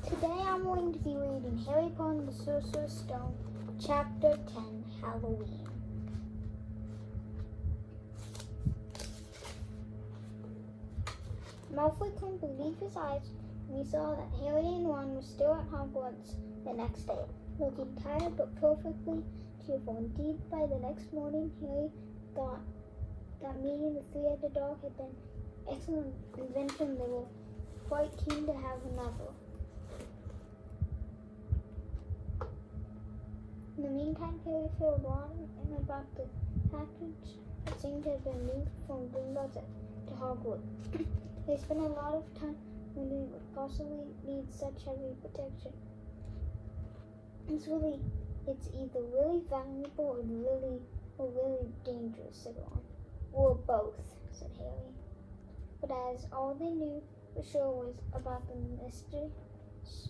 Today I'm going to be reading Harry Potter and the Sorcerer's Stone, Chapter 10, Halloween. Malfoy couldn't believe his eyes when he saw that Harry and Ron were still at Hogwarts the next day, looking tired but perfectly cheerful. Indeed, by the next morning, Harry thought that meeting the three-headed dog had been an excellent invention. They were quite keen to have another. In the meantime, Harry filled Ron in about the package that seemed to have been moved from Gringotts to Hogwarts. They spent a lot of time when they would possibly need such heavy protection. It's either really valuable or really dangerous, said Ron. Or both, said Harry. But as all they knew for sure was about the mysterious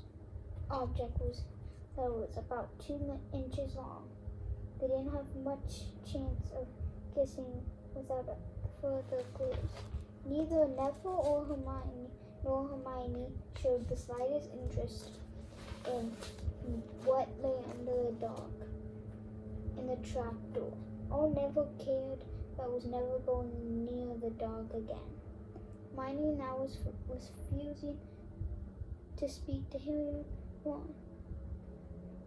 object was that it was about 2 inches long. They didn't have much chance of guessing without further clues. Neither Neville nor Hermione showed the slightest interest in what lay under the dog in the trapdoor. All Neville cared about was never going near the dog again. Hermione now was refusing to speak to Harry and Ron.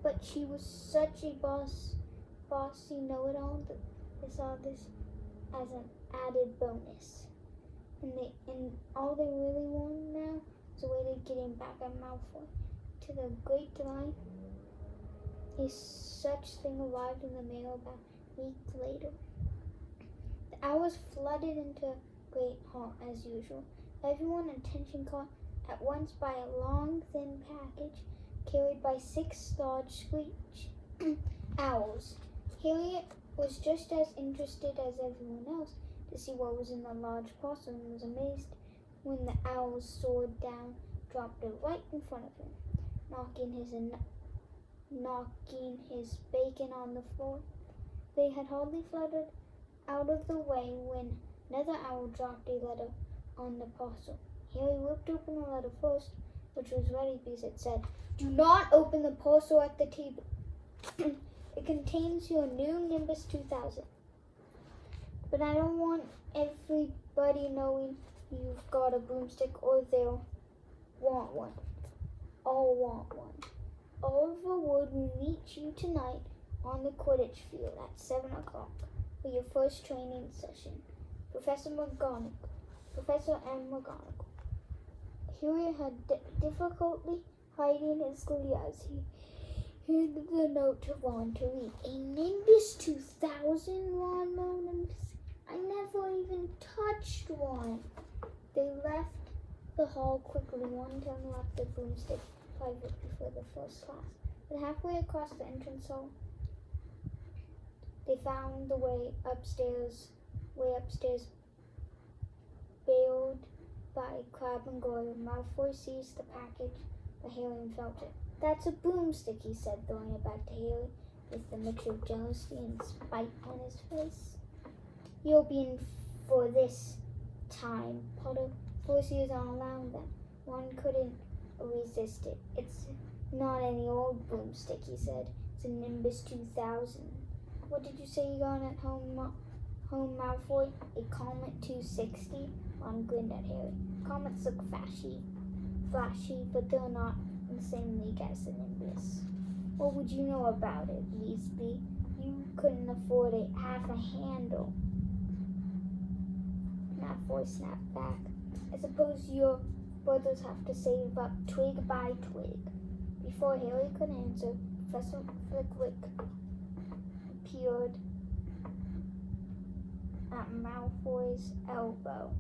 But she was such a bossy know-it-all that they saw this as an added bonus. And all they really wanted now was a way to get him back at Malfoy. To the great delight, a such thing arrived in the mail about a week later. The hours flooded into Great Hall as usual. Everyone's attention caught at once by a long, thin package carried by 6 large screech owls. Harriet was just as interested as everyone else to see what was in the large parcel and was amazed when the owls soared down, dropped it right in front of him, knocking his bacon on the floor. They had hardly fluttered out of the way when another owl dropped a letter on the parcel. Harry ripped open the letter first, which was ready because it said, "Do not open the parcel at the table. It contains your new Nimbus 2000. But I don't want everybody knowing you've got a broomstick or they'll want one. All want one. Oliver Wood will meet you tonight on the Quidditch field at 7 o'clock for your first training session. Professor M. McGonagall." Harry had difficulty hiding his glee as he handed the note to Ron to read. "A Nimbus 2000, Ron moaned. I never even touched one." They left the hall quickly. One turned left the broomstick private before the first class. But halfway across the entrance hall, they found the way upstairs, bailed by Crabbe and Goyle. Malfoy seized the package, but Harry felt it. "That's a broomstick," he said, throwing it back to Harry with a mixture of jealousy and spite on his face. "You'll be in for this time, Potter. Force users aren't allowed them." One couldn't resist it. "It's not any old broomstick," he said. "It's a Nimbus 2000. What did you say you got at home, Malfoy? A Comet 260? Ron grinned at Harry. "Comets look flashy, but they're not in the same league as the Nimbus." "What would you know about it, Weasley? You couldn't afford half a handle." Malfoy snapped back. "I suppose your brothers have to save up twig by twig." Before Harry could answer, Professor Flitwick appeared at Malfoy's elbow.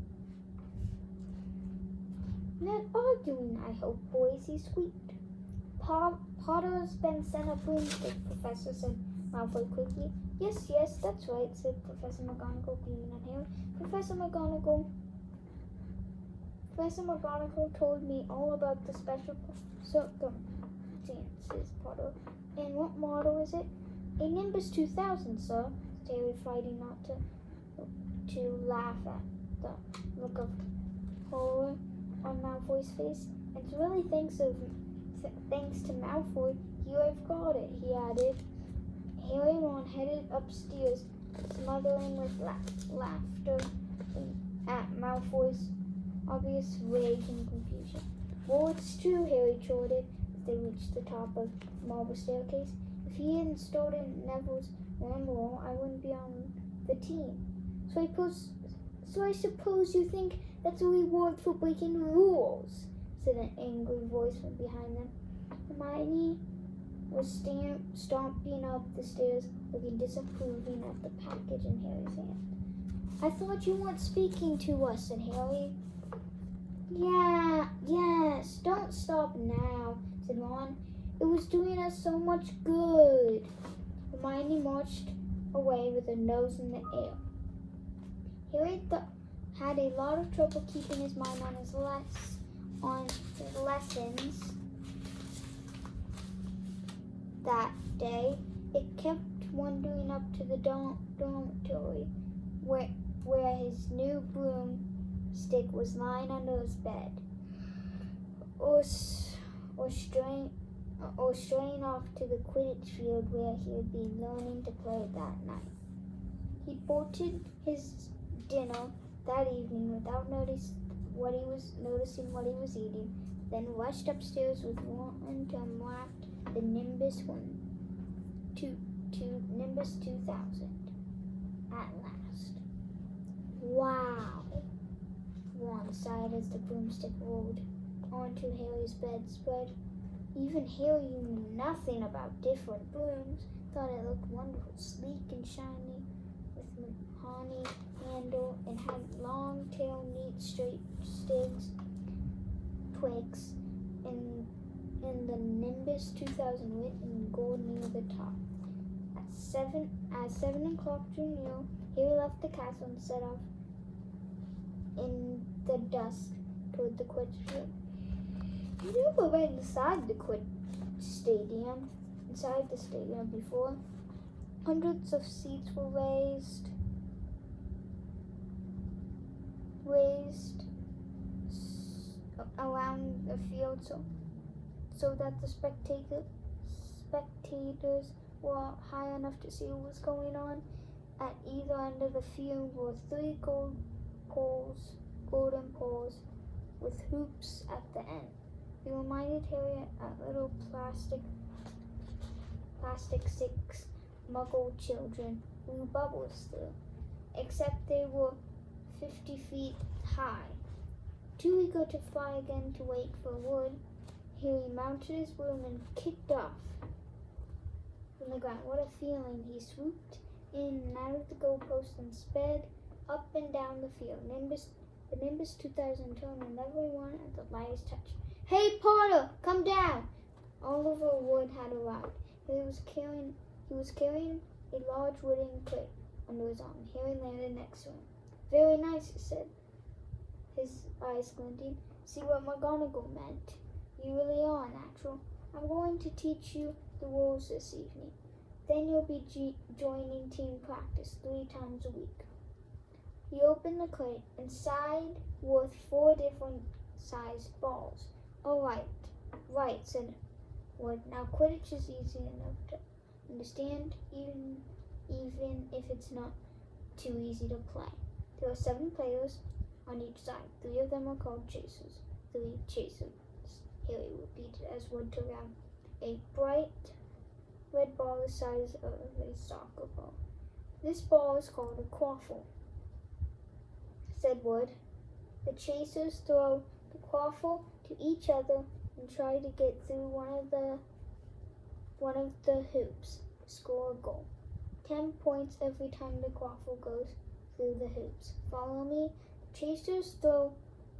"Not arguing, I hope, boys," he squeaked. "Potter's been sent a broomstick, Professor," said Malfoy quickly. Yes, that's right," said Professor McGonagall, beaming at Harry. Professor McGonagall told me all about the special circumstances, Potter. "And what model is it?" "A Nimbus 2000, sir," said Harry, fighting not to laugh at the look of horror on Malfoy's face. "It's really thanks Thanks to Malfoy, you have got it, he added. Harry and Ron headed upstairs, smothering with laughter at Malfoy's obvious rage and confusion. Well, it's true, Harry chortled as they reached the top of the marble staircase. If he hadn't stolen Neville's ramble, I wouldn't be on the team. So I suppose you think that's a reward for breaking the rules, said an angry voice from behind them. Hermione was stomping up the stairs, looking disapproving at the package in Harry's hand. I thought you weren't speaking to us, said Harry. Yes, don't stop now, said Ron. It was doing us so much good. Hermione marched away with her nose in the air. Harry had a lot of trouble keeping his mind on his lessons that day. It kept wandering up to the dormitory where his new broomstick was lying under his bed, or straying off to the Quidditch field where he would be learning to play that night. He bolted his dinner that evening without noticing what he was eating, then rushed upstairs with one to unlock the Nimbus 2000 at last. Wow, Ron sighed as the broomstick rolled onto Harry's bedspread. Even Harry, who knew nothing about different brooms, thought it looked wonderful, sleek and shiny, with mahogany handle, and had long tail, neat, straight twigs, and the Nimbus 2000 written in gold near the top. As 7 o'clock drew near, Harry left the castle and set off in the dusk toward the Quidditch field. He never went inside the stadium before. Hundreds of seats were raised around the field so that the spectators were high enough to see what was going on. At either end of the field were 3 golden poles with hoops at the end. They reminded Harry of little plastic 6 Muggle children blew bubbles through, except they were 50 feet high. Too eager to fly again to wait for wood, Harry mounted his broom and kicked off from the ground. What a feeling! He swooped in and out of the goalpost and sped up and down the field. The Nimbus 2000 turned and everyone at the lightest touch. Hey, Potter, come down! Oliver Wood had arrived. He was carrying a large wooden crate under his arm. Harry landed next to him. Very nice, he said, his eyes glinting. See what McGonagall meant. You really are natural. I'm going to teach you the rules this evening. Then you'll be joining team practice 3 times a week. He opened the crate. Inside were 4 different sized balls. All right, said Wood. Now Quidditch is easy enough to understand, even if it's not too easy to play. There are 7 players on each side. 3 of them are called chasers. 3 chasers, Harry repeated as Wood took out a bright red ball the size of a soccer ball. This ball is called a quaffle, said Wood. The chasers throw the quaffle to each other and try to get through one of the hoops. Score a goal. 10 points every time the quaffle goes through the hoops. Follow me. The chasers throw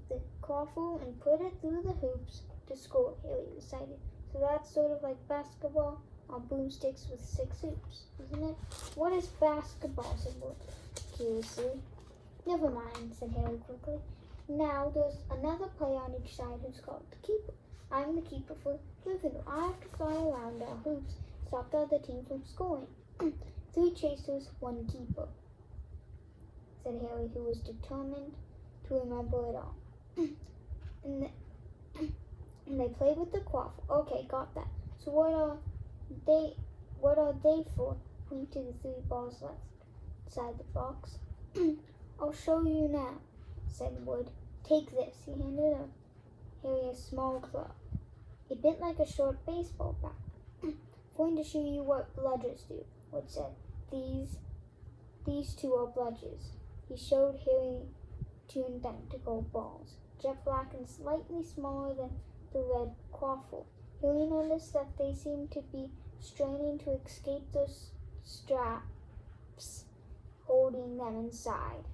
the quaffle and put it through the hoops to score, Harry recited. So that's sort of like basketball on broomsticks with 6 hoops, isn't it? What is basketball? Said Wood curiously. Never mind, said Harry quickly. Now there's another player on each side who's called the keeper. I'm the keeper for Gryffindor. I have to fly around our hoops, stop the other team from scoring. 3 chasers, 1 keeper, said Harry, who was determined to remember it all. And And they play with the quaffle. Okay, got that. So what are they for? Point to the 3 balls left inside the box. I'll show you now, said Wood. Take this. He handed Harry a small club. It bit like a short baseball bat. I'm going to show you what bludgers do, Wood said. These 2 are bludgers. He showed Harry 2 identical balls, jet black and slightly smaller than the red quaffle. Harry noticed that they seemed to be straining to escape the straps holding them inside.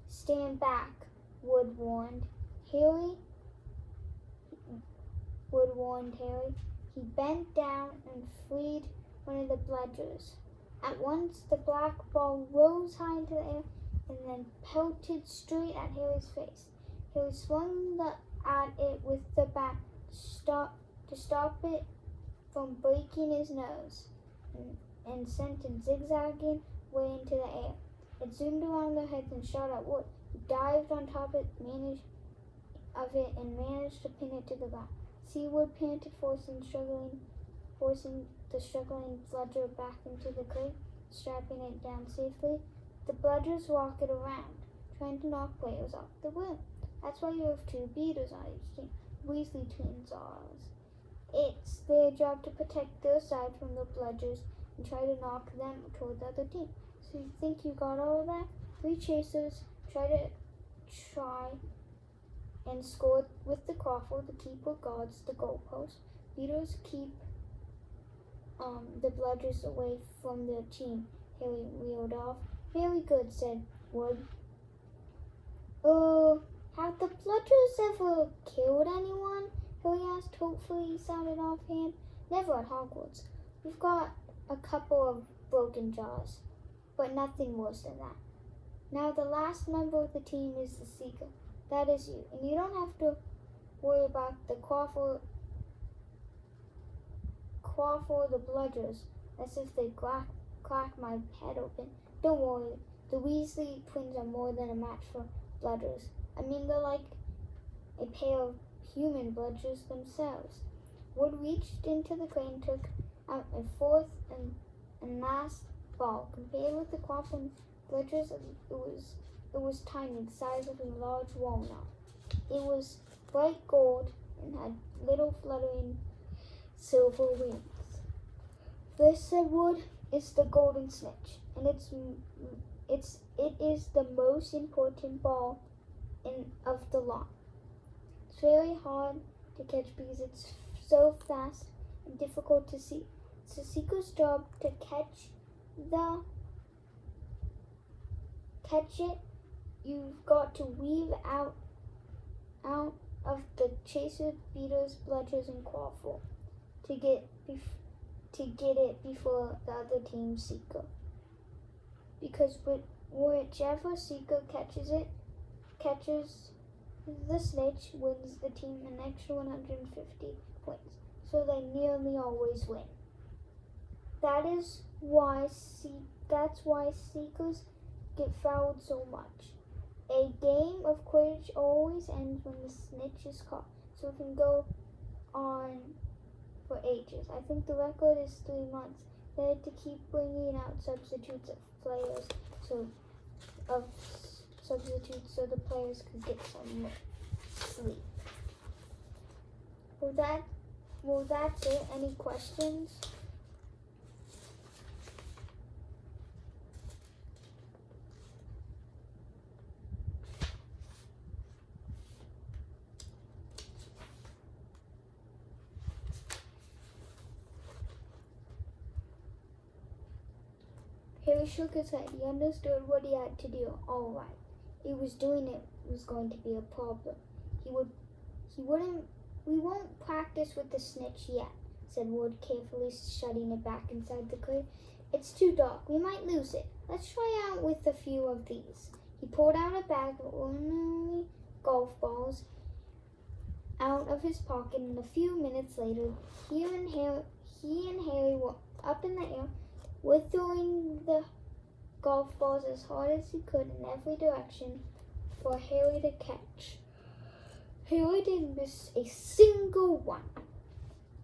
Stand back, Wood warned Harry. He bent down and freed one of the bludgers. At once, the black ball rose high into the air and then pelted straight at Harry's face. Harry swung at it with the bat to stop it from breaking his nose and sent it zigzagging way into the air. It zoomed around their heads and shot at Wood. He dived on top of it and managed to pin it to the ground. Wood panted, forcing the struggling bludger back into the crate, strapping it down safely. The bludgers rocket around, trying to knock players off the rim. That's why you have 2 beaters on each team. Weasley twins are. It's their job to protect their side from the bludgers and try to knock them toward the other team. So you think you got all of that? 3 chasers try and score with the quaffle. The keeper guards the goalpost. Beaters keep the bludgers away from their team. Harry reeled off. Very good, said Wood. Have the bludgers ever killed anyone? Harry asked. Hopefully he sounded offhand. Never at Hogwarts. We've got a couple of broken jaws, but nothing worse than that. Now the last member of the team is the Seeker. That is you, and you don't have to worry about the quaffle the bludgers, as if they crack my head open. Don't worry, the Weasley twins are more than a match for bludgers. I mean, they're like a pair of human bludgers themselves. Wood reached into the crate and took out a 4th and last ball. Compared with the quaffle bludgers, it was tiny, the size of a large walnut. It was bright gold and had little fluttering silver wings. This, said Wood, is the golden snitch, and it is the most important ball of the lot. It's very hard to catch because it's so fast and difficult to see. It's the Seeker's job to catch it. You've got to weave out of the chasers, beaters, bludgers, and quaffle to get it before the other team's Seeker. Because whichever Seeker catches the snitch wins the team an extra 150 points. So they nearly always win. That's why Seekers get fouled so much. A game of Quidditch always ends when the snitch is caught, so it can go on for ages. I think the record is 3 months. They had to keep bringing out substitutes so the players could get some sleep. Well, that's it. Any questions? Harry shook his head. He understood what he had to do. All right. He was doing it was going to be a problem. We won't practice with the snitch yet, said Wood, carefully shutting it back inside the crate. It's too dark. We might lose it. Let's try out with a few of these. He pulled out a bag of ordinary golf balls out of his pocket, and a few minutes later, he and Harry were up in the air, with throwing the golf balls as hard as he could in every direction for Harry to catch. Harry didn't miss a single one,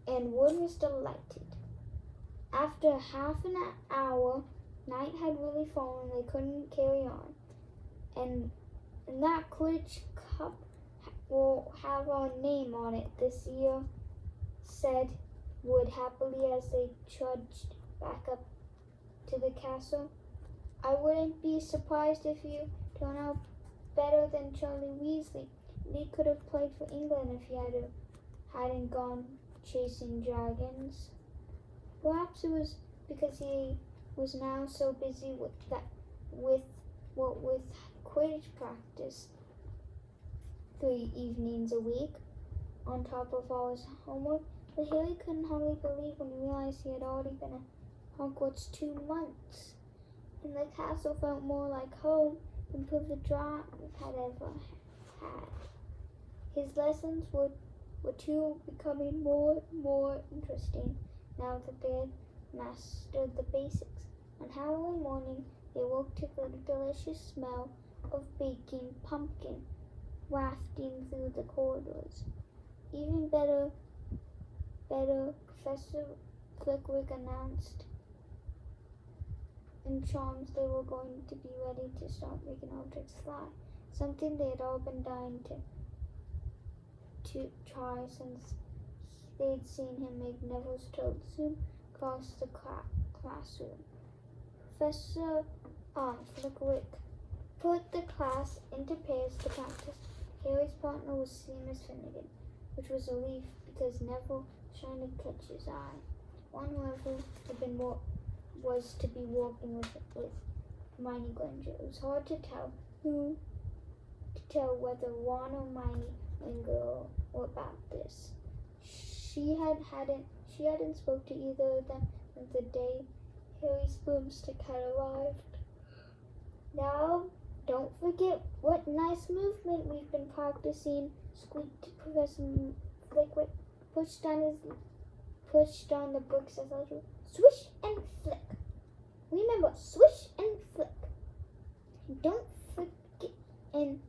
and Wood was delighted. After half an hour, night had really fallen. They couldn't carry on, and that Quidditch Cup will have our name on it this year, said Wood happily as they trudged back up to the castle. I wouldn't be surprised if you turn out better than Charlie Weasley. He could have played for England if he hadn't gone chasing dragons. Perhaps it was because he was now so busy with Quidditch practice 3 evenings a week, on top of all his homework, but Harry couldn't hardly believe when he realized he had already been at Hogwarts 2 months, and the castle felt more like home than Privet Drive had ever had. His lessons were too becoming more and more interesting now that they had mastered the basics. On Halloween morning, they woke to the delicious smell of baking pumpkin wafting through the corridors. Even better, Professor Flitwick announced in charms they were going to be ready to start making objects fly, something they had all been dying to try since they'd seen him make Neville's toad zoom across the classroom. Professor Flitwick put the class into pairs to practice. Harry's partner was Seamus Finnegan, which was a relief because Neville was trying to catch his eye. One whoever was to be walking with Hermione Granger. It was hard to tell whether Ron or Hermione Granger were about this. She hadn't spoke to either of them since the day Harry's broomstick had arrived. Now, don't forget what nice movement we've been practicing, squeaked Professor Flitwick, pushed on the books as usual. Swish and flick. Remember, swish and flick. And don't forget, and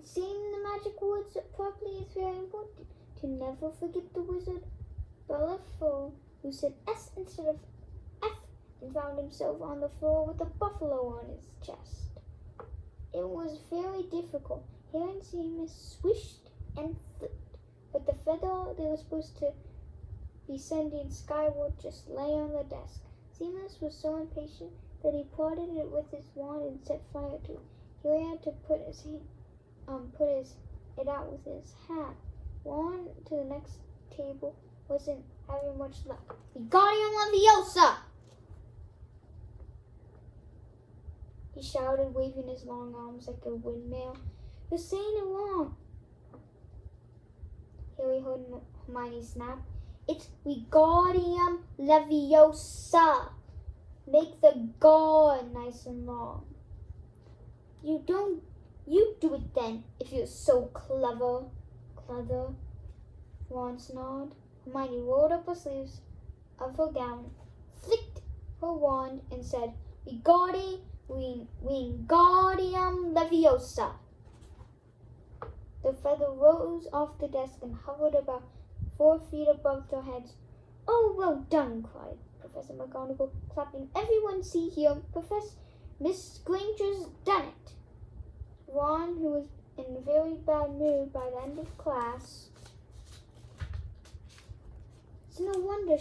saying the magic words properly is very important. To never forget the wizard Bellefield, who said S instead of F and found himself on the floor with a buffalo on his chest. It was very difficult. Harry and Seamus swished and flipped, but the feather they were supposed to be sending skyward just lay on the desk. Seamus was so impatient that he prodded it with his wand and set fire to it. Harry had to put it out with his hat. Ron, to the next table, wasn't having much luck. Wingardium Leviosa! He shouted, waving his long arms like a windmill. You're saying it wrong. Harry heard Hermione snap. It's Wingardium Leviosa. Make the "gar" nice and long. You do it then, if you're so clever. Clever, Ron snarled. Hermione rolled up her sleeves of her gown, flicked her wand, and said, Wingardium Leviosa. The feather rose off the desk and hovered about 4 feet above their heads. Oh, well done, cried Professor McGonagall, clapping. Everyone see here, Miss Granger's done it. Ron, who was in a very bad mood by the end of class, it's no wonder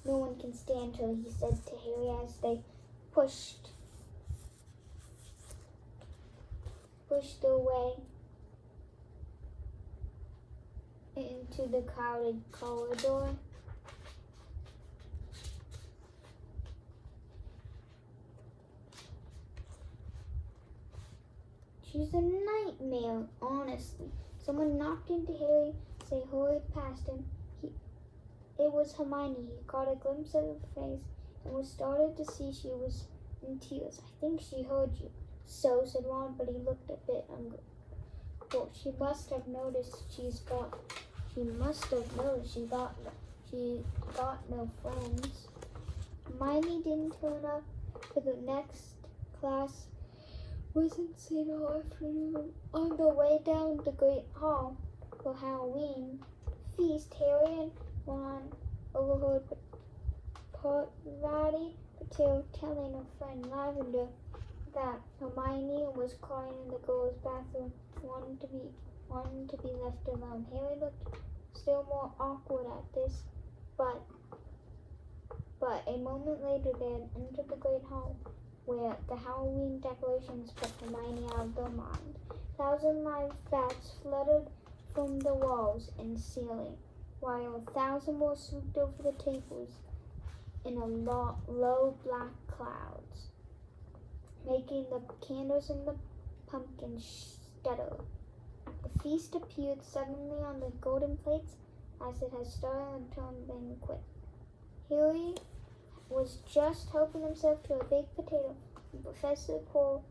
no one can stand her, he said to Harry as they pushed their way into the crowded corridor. She's a nightmare, honestly. Someone knocked into Harry as they hurried past him. It was Hermione. He caught a glimpse of her face and was startled to see she was in tears. I think she heard you. So, said Ron, but he looked a bit ungrateful. She must have noticed she got no friends. Hermione didn't turn up for the next class wasn't seen all afternoon. On the way down the great hall for Halloween feast, Harry and Ron overheard Patty Patil telling a friend Lavender that Hermione was crying in the girls' bathroom, wanting to be left alone. Harry looked still more awkward at this, but a moment later they had entered the great hall, where the Halloween decorations put Hermione out of their mind. 1,000 live bats fluttered from the walls and ceiling, while 1,000 more swooped over the tables in a low black clouds, making the candles and the pumpkins stutter. The feast appeared suddenly on the golden plates as it had started until banquet. Harry was just helping himself to a baked potato when Professor Quirrell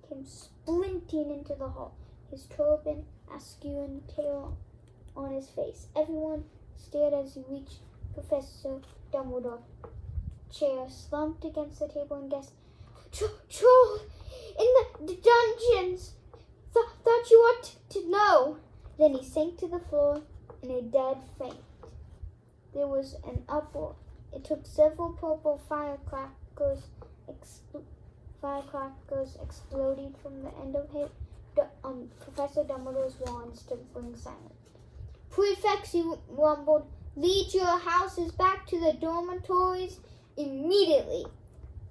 came sprinting into the hall, his turban askew and tail on his face. Everyone stared as he reached Professor Dumbledore's chair, slumped against the table, and gasped, "Troll in the dungeons! Thought you ought to know." Then he sank to the floor in a dead faint. There was an uproar. It took several purple firecrackers exploding from the end of Professor Dumbledore's wands to bring silence. "Prefects," he rumbled, "lead your houses back to the dormitories immediately."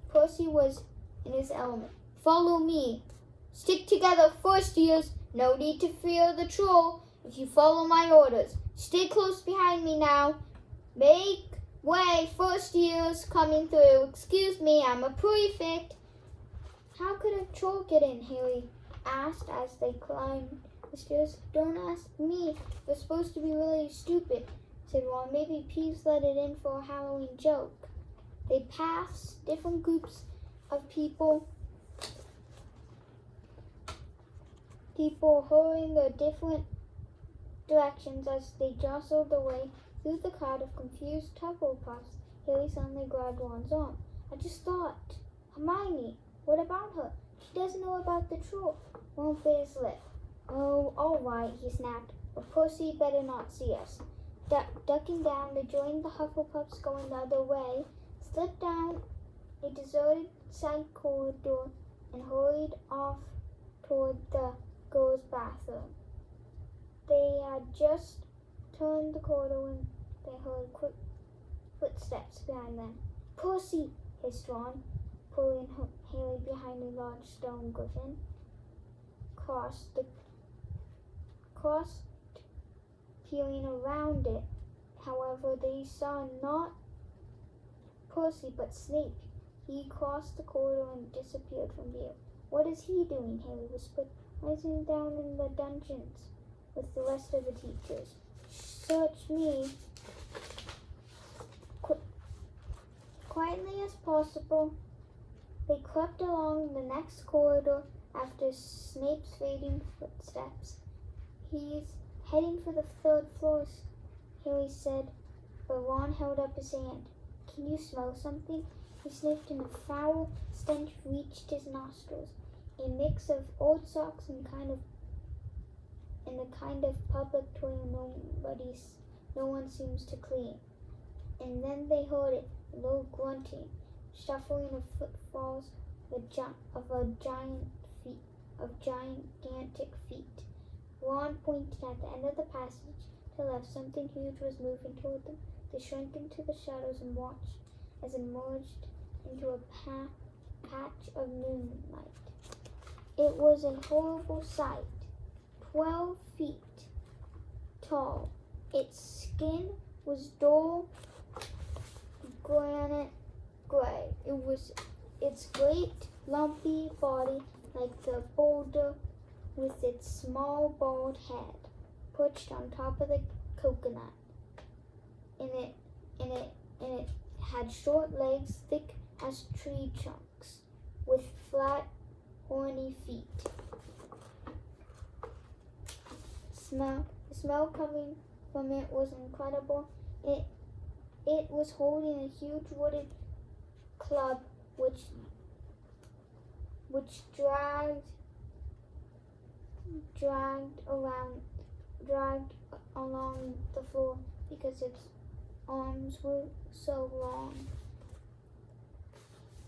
Percy was in his element. "Follow me. Stick together, first years. No need to fear the troll if you follow my orders. Stay close behind me now. Make way, first years coming through. Excuse me, I'm a prefect." "How could a troll get in?" Harry asked as they climbed the stairs. "Don't ask me. They're supposed to be really stupid," said Ron. "Maybe Peeves let it in for a Halloween joke." They passed different groups of people hurrying their different directions as they jostled their way through the crowd of confused Hufflepuffs. Harry suddenly grabbed Ron's arm. "I just thought, Hermione, what about her? She doesn't know about the troll." Ron bit his lip. "Oh, all right," he snapped, "but Percy better not see us." Ducking down, they joined the Hufflepuffs going the other way, slipped down a deserted side corridor, and hurried off toward the girls' bathroom. They had just turned the corridor when they heard quick footsteps behind them. "Percy!" hissed Ron, pulling Harry behind a large stone griffin. Crossed, peering around it. However, they saw not Percy but Snape. He crossed the corridor and disappeared from view. "What is he doing?" Harry whispered. "Rising down in the dungeons with the rest of the teachers." "Search me." Quietly as possible, they crept along the next corridor after Snape's fading footsteps. "He's heading for the third floor," Harry said, but Ron held up his hand. "Can you smell something?" He sniffed and a foul stench reached his nostrils, a mix of old socks and the kind of public toilet no one seems to clean. And then they heard it, a low grunting, shuffling of footfalls of gigantic feet. Ron pointed at the end of the passage to the left. Something huge was moving toward them. They shrank into the shadows and watched as it merged into a patch of moonlight. It was a horrible sight. 12 feet tall. Its skin was dull granite gray. Its great lumpy body like the boulder with its small bald head perched on top of the coconut. And it had short legs thick as tree trunks with flat horny feet. The smell coming from it was incredible. It was holding a huge wooden club which which dragged along the floor because its arms were so long.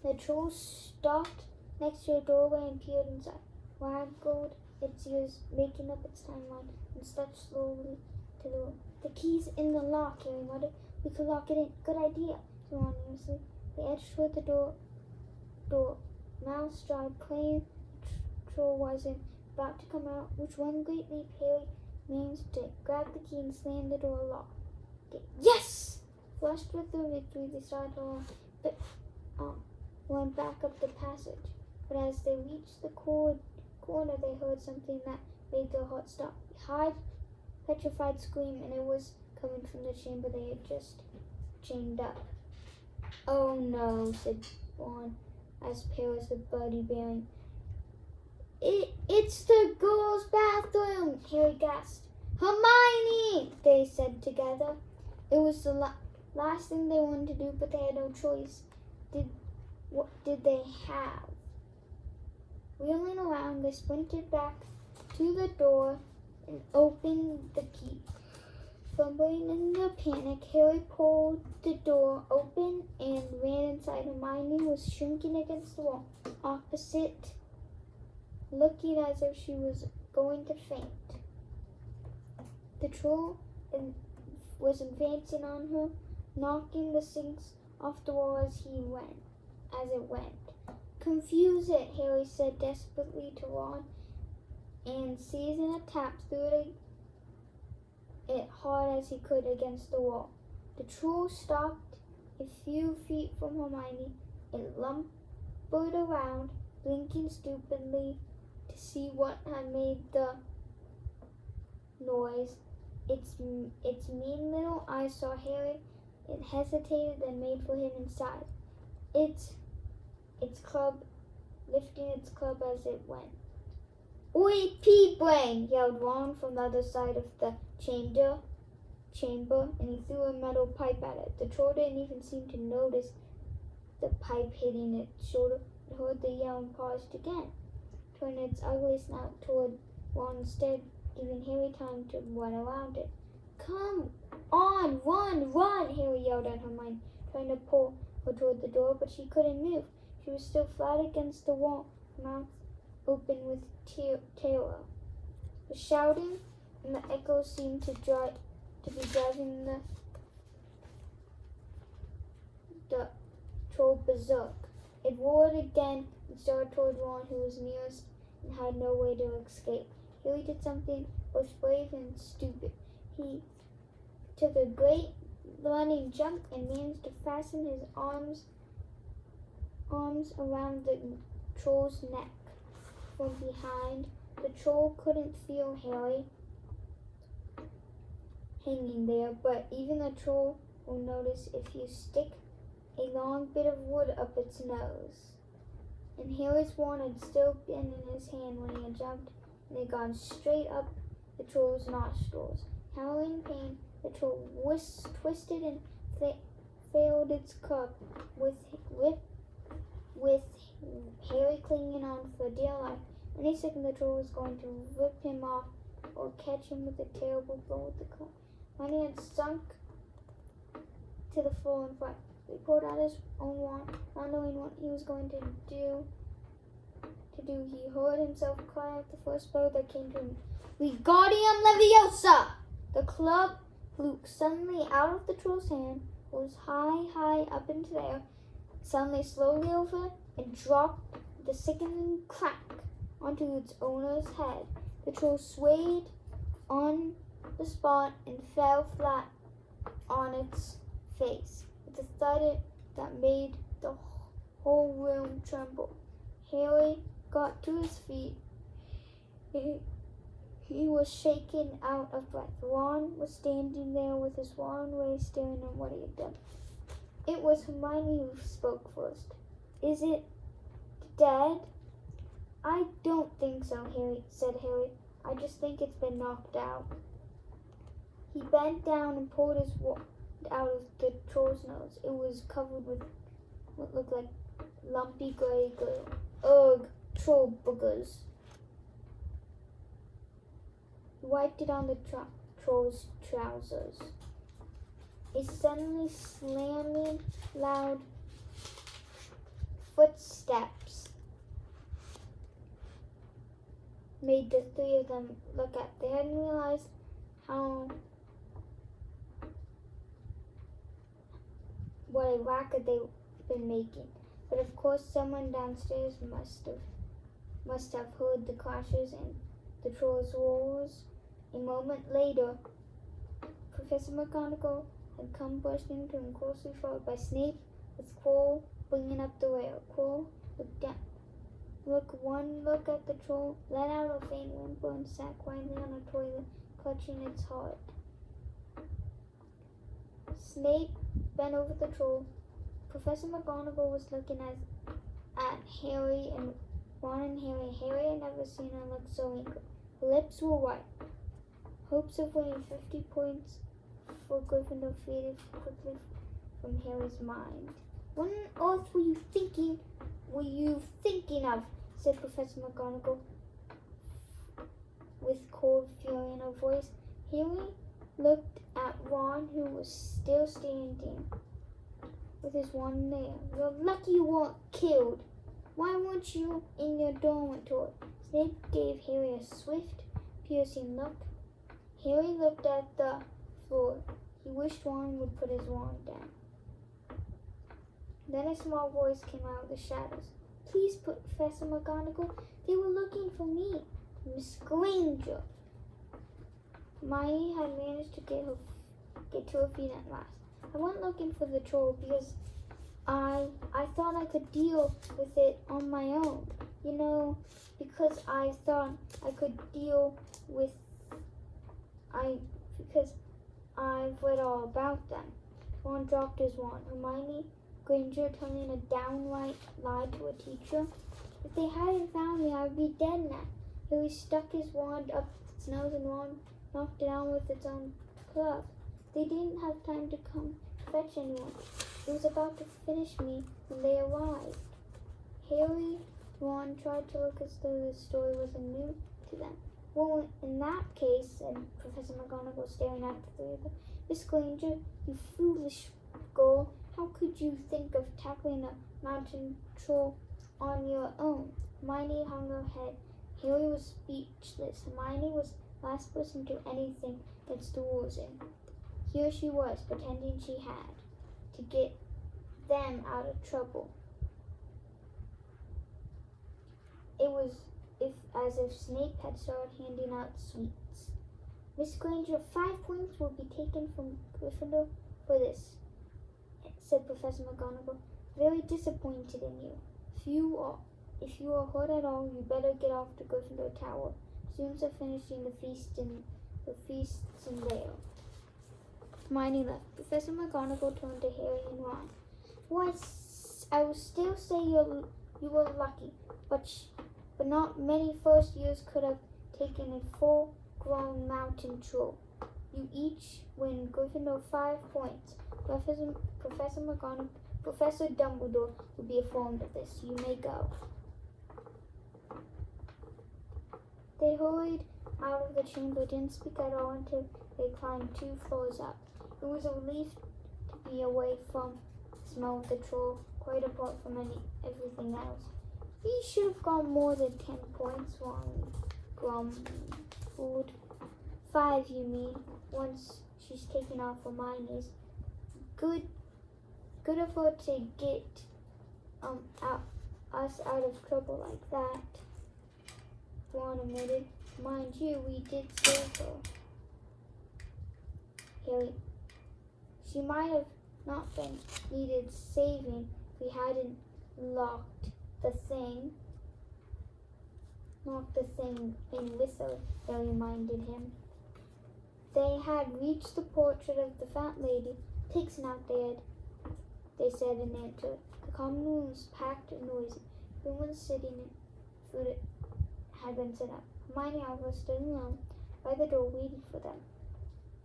The troll stopped next to a doorway and peered inside, waggled its ears, making up its timeline, and stepped slowly to the door. The key's in the lock, Harry muttered. We could lock it in. Good idea, said Ron nervously. They edged toward the door. Mouse tried, claimed the troll wasn't about to come out, which one great leap Harry managed to grab the key and slam the door locked. Yes! Flushed with the victory, they started to run back up the passage. But as they reached the corner, they heard something that made their hearts stop. A high, petrified scream, and it was coming from the chamber they had just chained up. Oh no, said Ron, as pale as the bloody bearing. It's the girls' bathroom, Harry gasped. Hermione, they said together. It was the last thing they wanted to do, but they had no choice. What did they have? Wheeling around, they sprinted back to the door and opened the key. Fumbling in their panic, Harry pulled the door open and ran inside. Hermione was shrinking against the wall opposite, looking as if she was going to faint. The troll was advancing on her, knocking the sinks off the wall as it went. Confuse it, Harry said desperately to Ron, and seizing a tap, threw it hard as he could against the wall. The troll stopped a few feet from Hermione. It lumbered around, blinking stupidly to see what had made the noise. Its mean little eyes saw Harry. It hesitated and made for him inside. Lifting its club as it went. Oi, pea-brain! Yelled Ron from the other side of the chamber, and he threw a metal pipe at it. The troll didn't even seem to notice the pipe hitting its shoulder. It heard the yell and paused again, turning its ugly snout toward Ron instead, giving Harry time to run around it. Come on, run! Harry yelled at Hermione, trying to pull her toward the door, but she couldn't move. She was still flat against the wall, mouth open with terror. The shouting and the echoes seemed to be driving the troll berserk. It roared again and started toward Ron, who was nearest and had no way to escape. Harry did something both brave and stupid. He took a great running jump and managed to fasten his arms around the troll's neck from behind. The troll couldn't feel Harry hanging there, but even the troll will notice if you stick a long bit of wood up its nose. And Harry's wand had still been in his hand when he had jumped, and had gone straight up the troll's nostrils. Howling in pain, the troll twisted and failed its cup with Harry clinging on for dear life. Any second the troll was going to rip him off or catch him with a terrible blow with the club. When he had sunk to the floor in front, he pulled out his own wand, not knowing what he was going to do. He heard himself cry out the first blow that came to him. Wingardium Leviosa! The club flew suddenly out of the troll's hand, rose high up into the air, suddenly slowly over, and dropped with a sickening crack onto its owner's head. The troll swayed on the spot and fell flat on its face with a thud that made the whole room tremble. Harry got to his feet. He was shaken out of breath. Ron was standing there with his wand raised, staring at what he had done. It was Hermione who spoke first. Is it dead? I don't think so, said Harry. I just think it's been knocked out. He bent down and pulled his wand out of the troll's nose. It was covered with what looked like lumpy gray glue. Ugh, troll boogers. He wiped it on the troll's trousers. A suddenly slamming, loud footsteps made the three of them look up. They hadn't realized what a racket they'd been making. But of course someone downstairs must have heard the crashes and the troll's roars. A moment later, Professor McGonagall had come bursting to him, closely followed by Snape, with Quirrell bringing up the rear. Quirrell looked at the troll, let out a faint whimper, and sat quietly on a toilet, clutching its heart. Snape bent over the troll. Professor McGonagall was looking at Harry and Ron and Harry. Harry had never seen her look so angry. Her lips were white. Hopes of winning 50 points for Gryffindor faded quickly from Harry's mind. What on earth were you thinking of? Said Professor McGonagall with cold fury in her voice. Harry looked at Ron, who was still standing with his wand there. You're lucky you weren't killed. Why weren't you in your dormitory? Snape gave Harry a swift, piercing look. Harry looked at the floor. He wished Ron would put his wand down. Then a small voice came out of the shadows. Please, Professor McGonagall, they were looking for me, Miss Granger. Hermione had managed to get to her feet at last. I went looking for the troll because I thought I could deal with it on my own. You know, because I thought I could deal with because I've read all about them. Ron dropped his wand. Hermione Granger telling a downright lie to a teacher. If they hadn't found me, I would be dead now. Harry stuck his wand up its nose and Ron knocked it down with its own club. They didn't have time to come fetch anyone. It was about to finish me when they arrived. Harry Ron tried to look as though this story wasn't new to them. Well, in that case, said Professor McGonagall, staring at the three of them, Miss Granger, you foolish girl, how could you think of tackling a mountain troll on your own? Hermione hung her head. Harry was speechless. Hermione was the last person to do anything against the rules, and here she was, pretending she had, to get them out of trouble. It was as if Snape had started handing out sweets. Miss Granger, 5 points will be taken from Gryffindor for this, said Professor McGonagall. Very disappointed in you. If you are hurt at all, you better get off to Gryffindor Tower. Students are finishing the feasts in there. Hermione left. Professor McGonagall turned to Harry and Ron. Well, I will still say you were lucky, but not many first years could have taken a full-grown mountain troll. You each win Gryffindor 5 points. Professor Dumbledore will be informed of this. You may go. They hurried out of the chamber, didn't speak at all until they climbed 2 floors up. It was a relief to be away from the smell of the troll, quite apart from everything else. We should have gone more than 10 points, Ron grumbled. 5, you mean, once she's taken off Hermione's. Good of her to get us out of trouble like that, Ron admitted. Mind you, we did save her. Harry, she might have not been needed saving if we hadn't locked the thing in with her, Harry reminded him. They had reached the portrait of the fat lady. Pigs not dead, they said in answer. The common room was packed and noisy. Everyone sitting in food had been set up. Hermione, however, stood alone by the door waiting for them.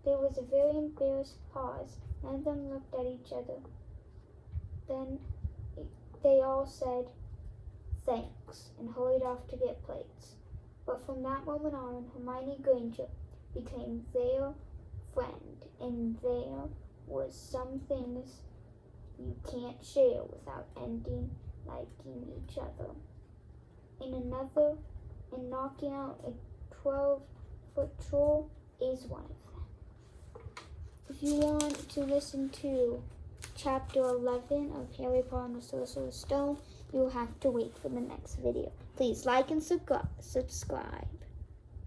There was a very embarrassed pause. None of them looked at each other. Then they all said, thanks, and hurried off to get plates. But from that moment on, Hermione Granger became their friend, and there was some things you can't share without ending liking each other. And knocking out a 12-foot troll is one of them. If you want to listen to Chapter 11 of Harry Potter and the Sorcerer's Stone, you will have to wait for the next video. Please like and subscribe.